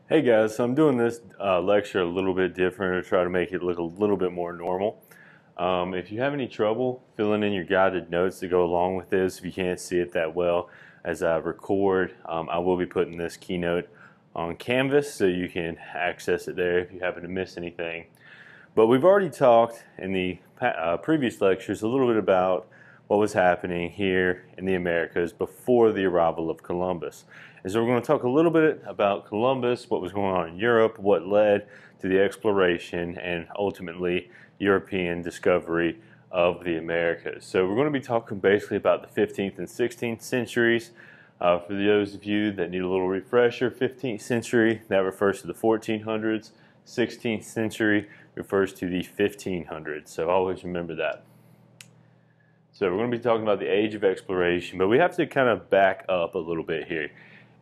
Hey guys, so I'm doing this lecture a little bit different to try to make it look a little bit more normal. If you have any trouble filling in your guided notes to go along with this, if you can't see it that well as I record, I will be putting this keynote on Canvas so you can access it there if you happen to miss anything. But we've already talked in the previous lectures a little bit about what was happening here in the Americas before the arrival of Columbus. And so we're going to talk a little bit about Columbus, what was going on in Europe, what led to the exploration and ultimately European discovery of the Americas. So we're going to be talking basically about the 15th and 16th centuries. For those of you that need a little refresher, 15th century, that refers to the 1400s. 16th century refers to the 1500s, so always remember that. So we're going to be talking about the age of exploration, but we have to kind of back up a little bit here.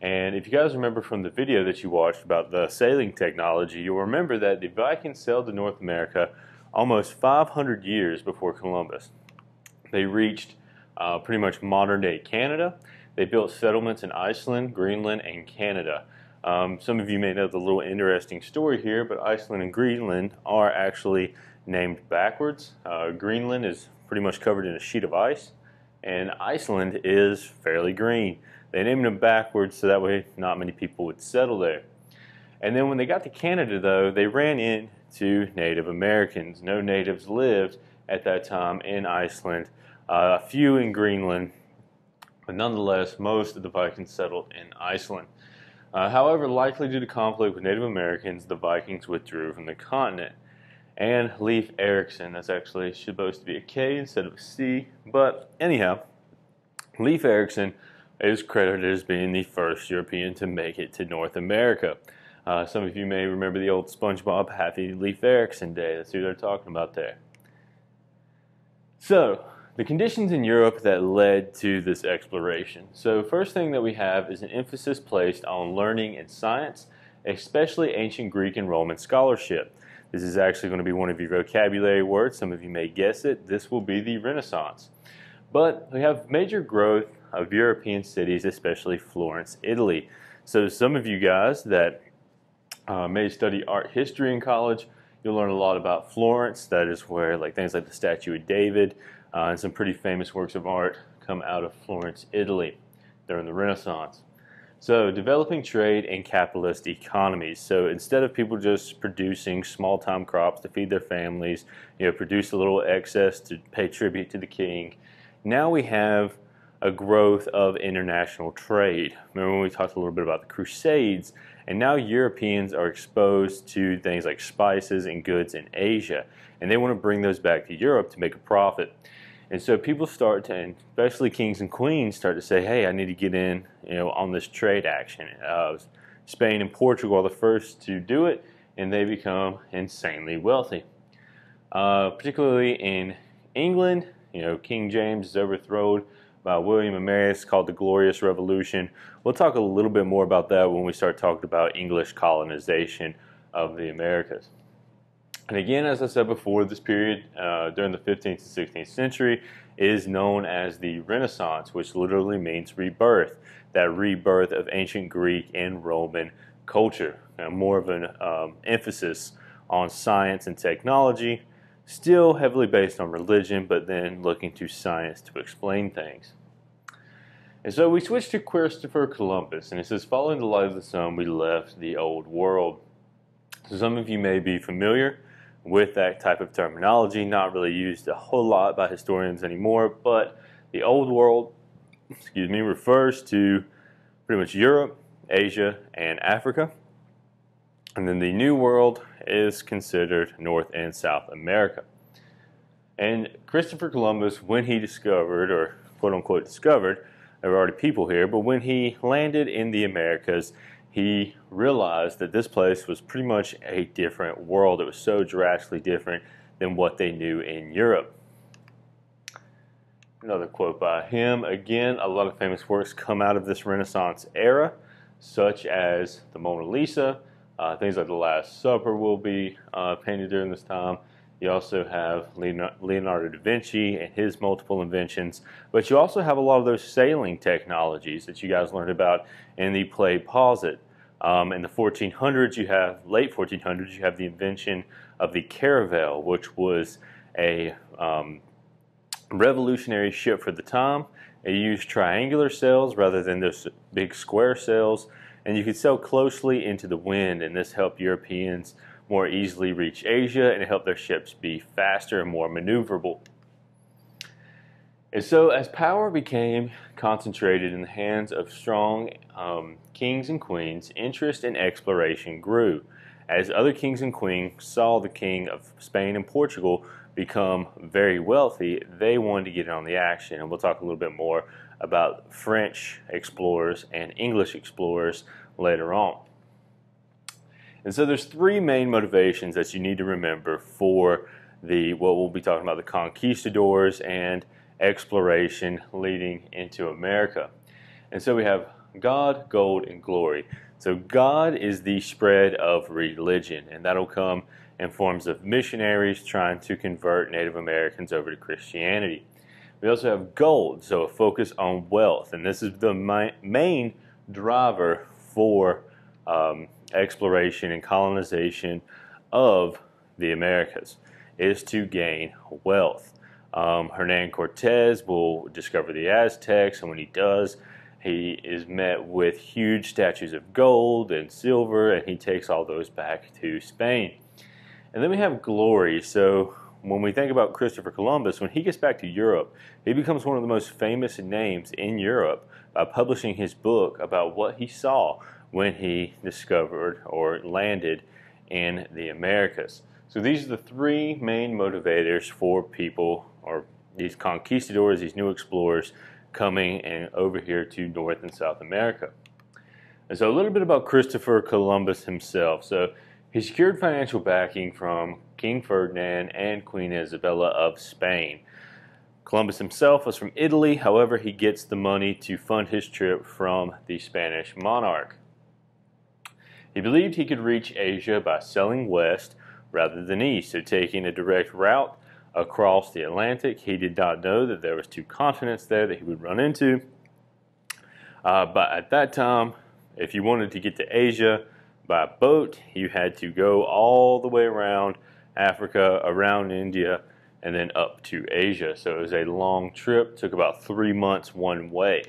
And if you guys remember from the video that you watched about the sailing technology, you'll remember that the Vikings sailed to North America almost 500 years before Columbus. They reached pretty much modern-day Canada. They built settlements in Iceland, Greenland, and Canada. Some of you may know the little interesting story here, but Iceland and Greenland are actually named backwards. Greenland is pretty much covered in a sheet of ice, and Iceland is fairly green. They named them backwards so that way not many people would settle there. And then when they got to Canada, though, they ran into Native Americans. No natives lived at that time in Iceland, a few in Greenland, but nonetheless, most of the Vikings settled in Iceland. However, likely due to conflict with Native Americans, the Vikings withdrew from the continent. And Leif Erikson, that's actually supposed to be a K instead of a C, but anyhow, Leif Erikson is credited as being the first European to make it to North America. Some of you may remember the old SpongeBob Happy Leif Erikson Day. That's who they're talking about there. So, the conditions in Europe that led to this exploration. So, first thing that we have is an emphasis placed on learning and science, especially ancient Greek and Roman scholarship. This is actually going to be one of your vocabulary words. Some of you may guess it. This will be the Renaissance. But we have major growth of European cities, especially Florence, Italy. So some of you guys that may study art history in college, you'll learn a lot about Florence. That is where things like the Statue of David and some pretty famous works of art come out of Florence, Italy during the Renaissance. So developing trade and capitalist economies. So instead of people just producing small-time crops to feed their families, produce a little excess to pay tribute to the king, now we have a growth of international trade. Remember when we talked a little bit about the Crusades, and now Europeans are exposed to things like spices and goods in Asia, and they want to bring those back to Europe to make a profit. And so people start to, and especially kings and queens, start to say, hey, I need to get in on this trade action. Spain and Portugal are the first to do it, and they become insanely wealthy. Particularly in England, King James is overthrown by William and Mary. It's called the Glorious Revolution. We'll talk a little bit more about that when we start talking about English colonization of the Americas. And again, as I said before, this period during the 15th and 16th century is known as the Renaissance, which literally means rebirth, that rebirth of ancient Greek and Roman culture. More of an emphasis on science and technology, still heavily based on religion, but then looking to science to explain things. And so we switch to Christopher Columbus, and it says, following the light of the sun, we left the old world. So some of you may be familiar with that type of terminology, not really used a whole lot by historians anymore, but the old world, refers to pretty much Europe, Asia, and Africa. And then the new world is considered North and South America. And Christopher Columbus, when he discovered, or quote unquote discovered, there were already people here, but when he landed in the Americas, he realized that this place was pretty much a different world. It was so drastically different than what they knew in Europe. Another quote by him. Again, a lot of famous works come out of this Renaissance era, such as the Mona Lisa. Things like the Last Supper will be painted during this time. You also have Leonardo da Vinci and his multiple inventions, but you also have a lot of those sailing technologies that you guys learned about in the play Pause It. In the 1400s, late 1400s, you have the invention of the caravel, which was a revolutionary ship for the time. It used triangular sails rather than those big square sails, and you could sail closely into the wind, and this helped Europeans more easily reach Asia, and it helped their ships be faster and more maneuverable. And so as power became concentrated in the hands of strong kings and queens, interest in exploration grew. As other kings and queens saw the king of Spain and Portugal become very wealthy, they wanted to get in on the action. And we'll talk a little bit more about French explorers and English explorers later on. And so there's three main motivations that you need to remember for what we'll be talking about, the conquistadors and exploration leading into America. And so we have God, gold, and glory. So God is the spread of religion, and that'll come in forms of missionaries trying to convert Native Americans over to Christianity. We also have gold, so a focus on wealth, and this is the main driver for exploration and colonization of the Americas, is to gain wealth. Hernan Cortez will discover the Aztecs, and when he does, he is met with huge statues of gold and silver, and he takes all those back to Spain. And then we have glory. So when we think about Christopher Columbus, when he gets back to Europe, he becomes one of the most famous names in Europe by publishing his book about what he saw when he discovered or landed in the Americas. So these are the three main motivators for people, or these conquistadors, these new explorers, coming and over here to North and South America. And so a little bit about Christopher Columbus himself. So he secured financial backing from King Ferdinand and Queen Isabella of Spain. Columbus himself was from Italy, however, he gets the money to fund his trip from the Spanish monarch. He believed he could reach Asia by sailing west rather than east, so taking a direct route across the Atlantic. He did not know that there was two continents there that he would run into. But at that time, if you wanted to get to Asia by boat, you had to go all the way around Africa, around India, and then up to Asia. So it was a long trip, took about 3 months one way.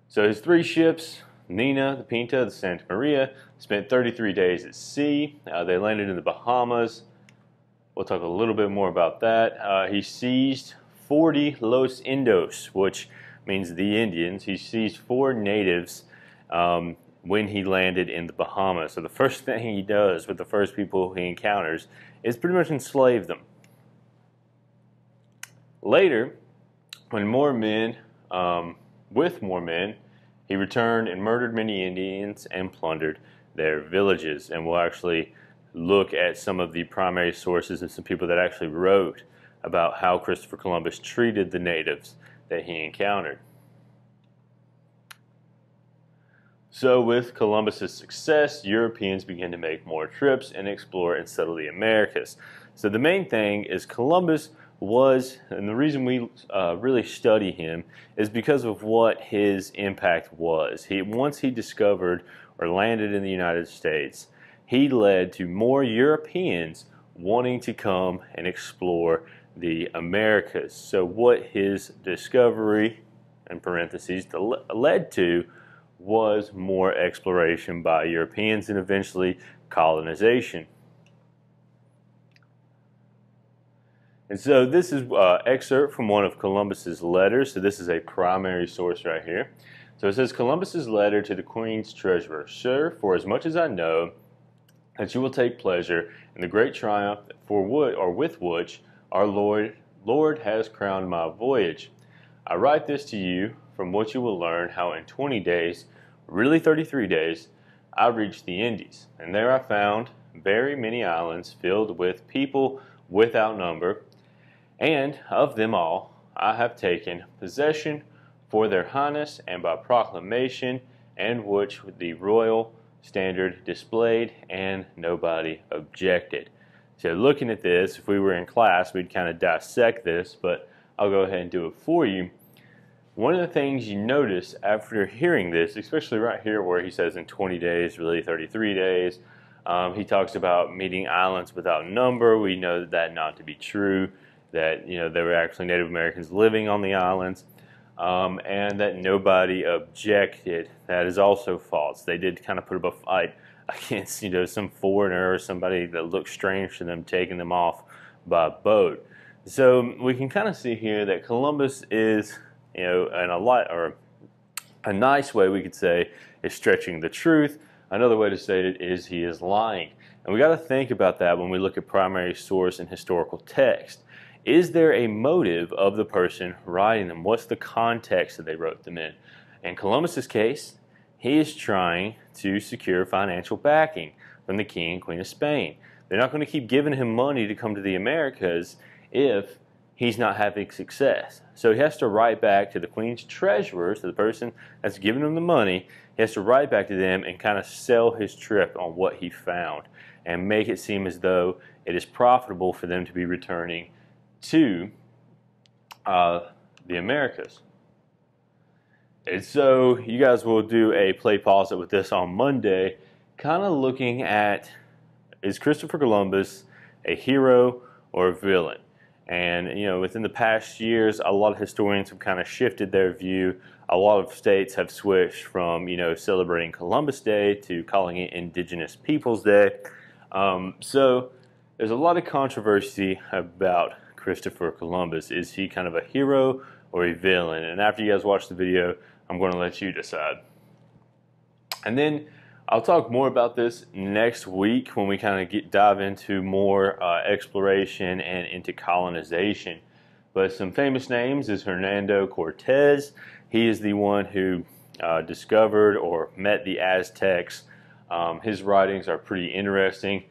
So his three ships, Nina, the Pinta, the Santa Maria, spent 33 days at sea. They landed in the Bahamas. We'll talk a little bit more about that. He seized 40 Los Indos, which means the Indians. He seized 4 natives when he landed in the Bahamas. So the first thing he does with the first people he encounters is pretty much enslave them. Later, when with more men, he returned and murdered many Indians and plundered their villages. And we'll actually look at some of the primary sources and some people that actually wrote about how Christopher Columbus treated the natives that he encountered. So with Columbus's success, Europeans began to make more trips and explore and settle the Americas. So the main thing is Columbus was, and the reason we really study him is because of what his impact was. Once he discovered or landed in the United States, he led to more Europeans wanting to come and explore the Americas. So what his discovery, in parentheses, led to was more exploration by Europeans and eventually colonization. And so this is an excerpt from one of Columbus's letters. So this is a primary source right here. So it says, Columbus's letter to the Queen's Treasurer. Sir, for as much as I know that you will take pleasure in the great triumph with which our Lord has crowned my voyage, I write this to you from which you will learn how in 20 days, really 33 days, I reached the Indies. And there I found very many islands filled with people without number, and of them all I have taken possession for their highness and by proclamation, and which the royal standard displayed, and nobody objected. So looking at this, if we were in class, we'd kind of dissect this, but I'll go ahead and do it for you. one of the things you notice after hearing this, especially right here where he says in 20 days, really 33 days, he talks about meeting islands without number. We know that not to be true, that there were actually Native Americans living on the islands, and that nobody objected. That is also false. They did kind of put up a fight against some foreigner or somebody that looked strange to them taking them off by boat. So we can kind of see here that Columbus is, in a nice way we could say, is stretching the truth. Another way to say it is he is lying. And we got to think about that when we look at primary source and historical text. Is there a motive of the person writing them? What's the context that they wrote them in? In Columbus's case, he is trying to secure financial backing from the King and Queen of Spain. They're not going to keep giving him money to come to the Americas if he's not having success. So he has to write back to the Queen's treasurer, to the person that's giving him the money. He has to write back to them and kind of sell his trip on what he found and make it seem as though it is profitable for them to be returning to the Americas. And so you guys will do a play pause it with this on Monday, kind of looking at, is Christopher Columbus a hero or a villain? And within the past years, a lot of historians have kind of shifted their view. A lot of states have switched from celebrating Columbus Day to calling it Indigenous Peoples Day. So there's a lot of controversy about Christopher Columbus. Is he kind of a hero or a villain? And after you guys watch the video, I'm going to let you decide. And then I'll talk more about this next week when we kind of dive into more exploration and into colonization. But some famous names is Hernando Cortez. He is the one who discovered or met the Aztecs. His writings are pretty interesting.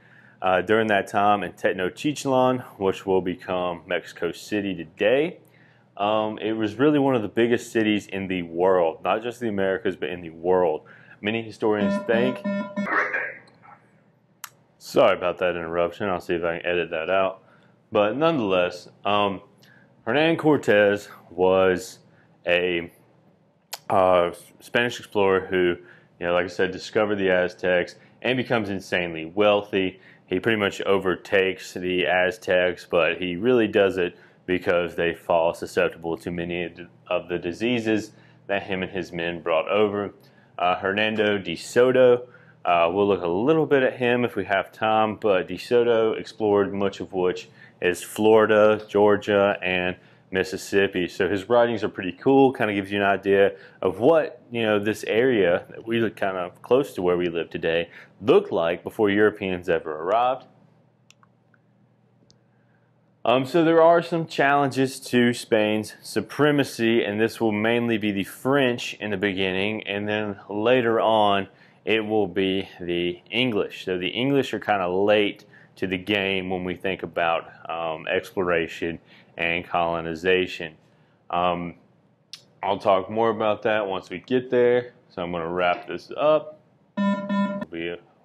During that time in Tenochtitlan, which will become Mexico City today, it was really one of the biggest cities in the world, not just the Americas, but in the world. Many historians think... Sorry about that interruption. I'll see if I can edit that out. But nonetheless, Hernan Cortez was a Spanish explorer who, like I said, discovered the Aztecs and becomes insanely wealthy. He pretty much overtakes the Aztecs, but he really does it because they fall susceptible to many of the diseases that him and his men brought over. Hernando de Soto, we'll look a little bit at him if we have time, but de Soto explored much of which is Florida, Georgia, and Mississippi. So his writings are pretty cool, kind of gives you an idea of what this area that we live kind of close to where we live today looked like before Europeans ever arrived. So there are some challenges to Spain's supremacy, and this will mainly be the French in the beginning, and then later on it will be the English. So the English are kind of late to the game when we think about exploration and colonization. I'll talk more about that once we get there, so I'm going to wrap this up.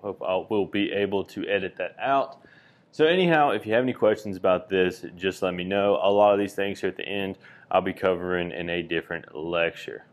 Hope I will be able to edit that out. So anyhow, if you have any questions about this, just let me know. A lot of these things here at the end I'll be covering in a different lecture.